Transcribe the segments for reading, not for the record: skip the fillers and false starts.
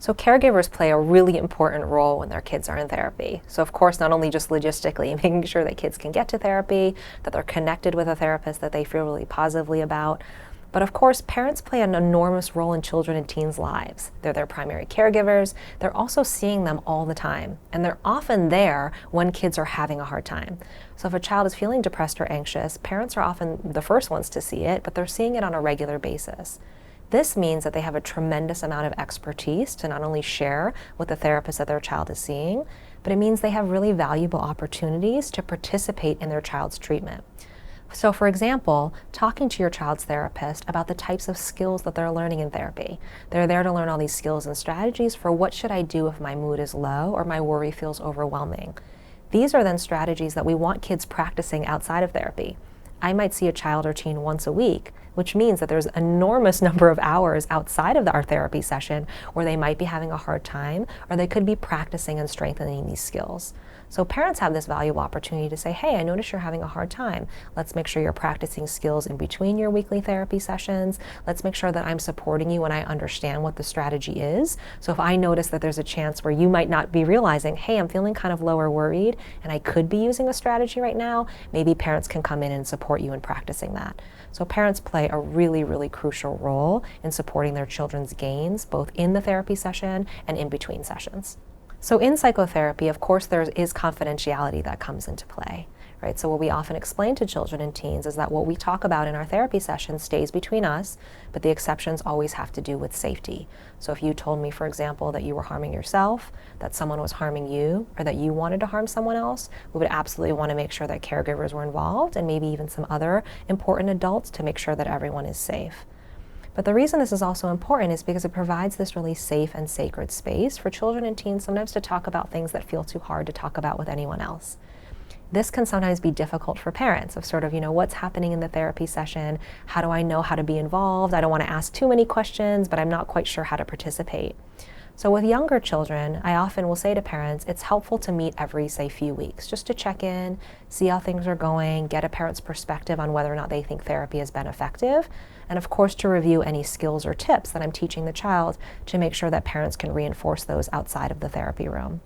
So caregivers play a really important role when their kids are in therapy. So of course, not only just logistically making sure that kids can get to therapy, that they're connected with a therapist that they feel really positively about, but of course, parents play an enormous role in children and teens' lives. They're their primary caregivers. They're also seeing them all the time, and they're often there when kids are having a hard time. So if a child is feeling depressed or anxious, parents are often the first ones to see it, but they're seeing it on a regular basis. This means that they have a tremendous amount of expertise to not only share with the therapist that their child is seeing, but it means they have really valuable opportunities to participate in their child's treatment. So for example, talking to your child's therapist about the types of skills that they're learning in therapy. They're there to learn all these skills and strategies for what should I do if my mood is low or my worry feels overwhelming. These are then strategies that we want kids practicing outside of therapy. I might see a child or teen once a week, which means that there's an enormous number of hours outside of our therapy session where they might be having a hard time, or they could be practicing and strengthening these skills. So parents have this valuable opportunity to say, hey, I notice you're having a hard time. Let's make sure you're practicing skills in between your weekly therapy sessions. Let's make sure that I'm supporting you when I understand what the strategy is. So if I notice that there's a chance where you might not be realizing, hey, I'm feeling kind of low or worried, and I could be using a strategy right now, maybe parents can come in and support you in practicing that. So parents play a really, really crucial role in supporting their children's gains, both in the therapy session and in between sessions. So in psychotherapy, of course, there is confidentiality that comes into play, right? So what we often explain to children and teens is that what we talk about in our therapy session stays between us, but the exceptions always have to do with safety. So if you told me, for example, that you were harming yourself, that someone was harming you, or that you wanted to harm someone else, we would absolutely want to make sure that caregivers were involved and maybe even some other important adults to make sure that everyone is safe. But the reason this is also important is because it provides this really safe and sacred space for children and teens sometimes to talk about things that feel too hard to talk about with anyone else. This can sometimes be difficult for parents of sort of, what's happening in the therapy session? How do I know how to be involved? I don't want to ask too many questions, but I'm not quite sure how to participate. So with younger children, I often will say to parents, it's helpful to meet every, say, few weeks, just to check in, see how things are going, get a parent's perspective on whether or not they think therapy has been effective, and of course to review any skills or tips that I'm teaching the child to make sure that parents can reinforce those outside of the therapy room.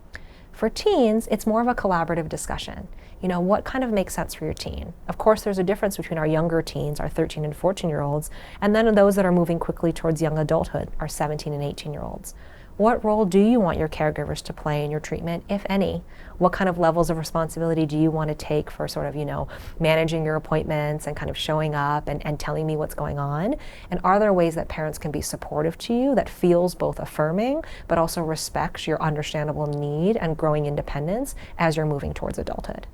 For teens, it's more of a collaborative discussion. What kind of makes sense for your teen? Of course, there's a difference between our younger teens, our 13 and 14-year-olds, and then those that are moving quickly towards young adulthood, our 17 and 18-year-olds. What role do you want your caregivers to play in your treatment, if any? What kind of levels of responsibility do you want to take for sort of, managing your appointments and kind of showing up and telling me what's going on? And are there ways that parents can be supportive to you that feels both affirming, but also respects your understandable need and growing independence as you're moving towards adulthood?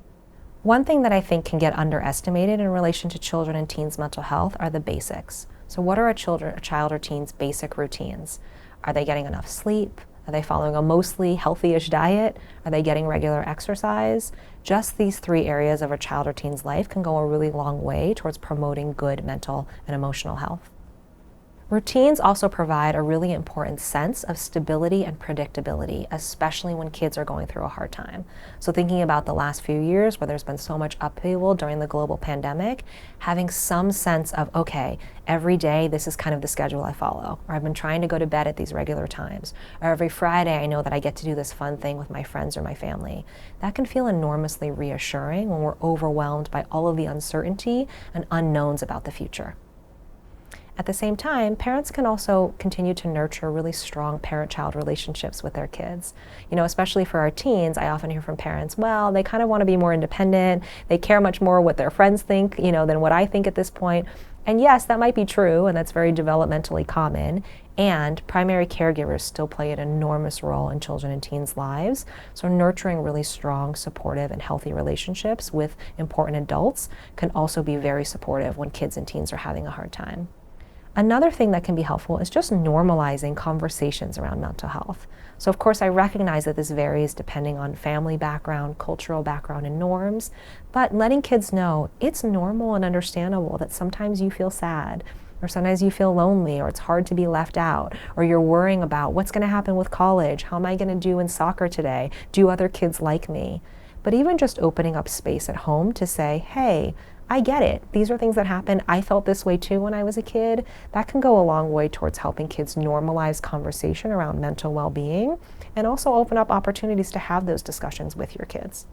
One thing that I think can get underestimated in relation to children and teens' mental health are the basics. So what are a child or teen's basic routines? Are they getting enough sleep? Are they following a mostly healthy-ish diet? Are they getting regular exercise? Just these three areas of a child or teen's life can go a really long way towards promoting good mental and emotional health. Routines also provide a really important sense of stability and predictability, especially when kids are going through a hard time. So thinking about the last few years where there's been so much upheaval during the global pandemic, having some sense of, okay, every day this is kind of the schedule I follow, or I've been trying to go to bed at these regular times, or every Friday I know that I get to do this fun thing with my friends or my family. That can feel enormously reassuring when we're overwhelmed by all of the uncertainty and unknowns about the future. At the same time, parents can also continue to nurture really strong parent-child relationships with their kids. Especially for our teens, I often hear from parents, well, they kind of want to be more independent. They care much more what their friends think, than what I think at this point. And yes, that might be true, and that's very developmentally common. And primary caregivers still play an enormous role in children and teens' lives. So nurturing really strong, supportive, and healthy relationships with important adults can also be very supportive when kids and teens are having a hard time. Another thing that can be helpful is just normalizing conversations around mental health. So of course I recognize that this varies depending on family background, cultural background, and norms, but letting kids know it's normal and understandable that sometimes you feel sad, or sometimes you feel lonely, or it's hard to be left out, or you're worrying about what's going to happen with college, how am I going to do in soccer today, do other kids like me? But even just opening up space at home to say, hey, I get it. These are things that happen. I felt this way too when I was a kid. That can go a long way towards helping kids normalize conversation around mental well-being and also open up opportunities to have those discussions with your kids.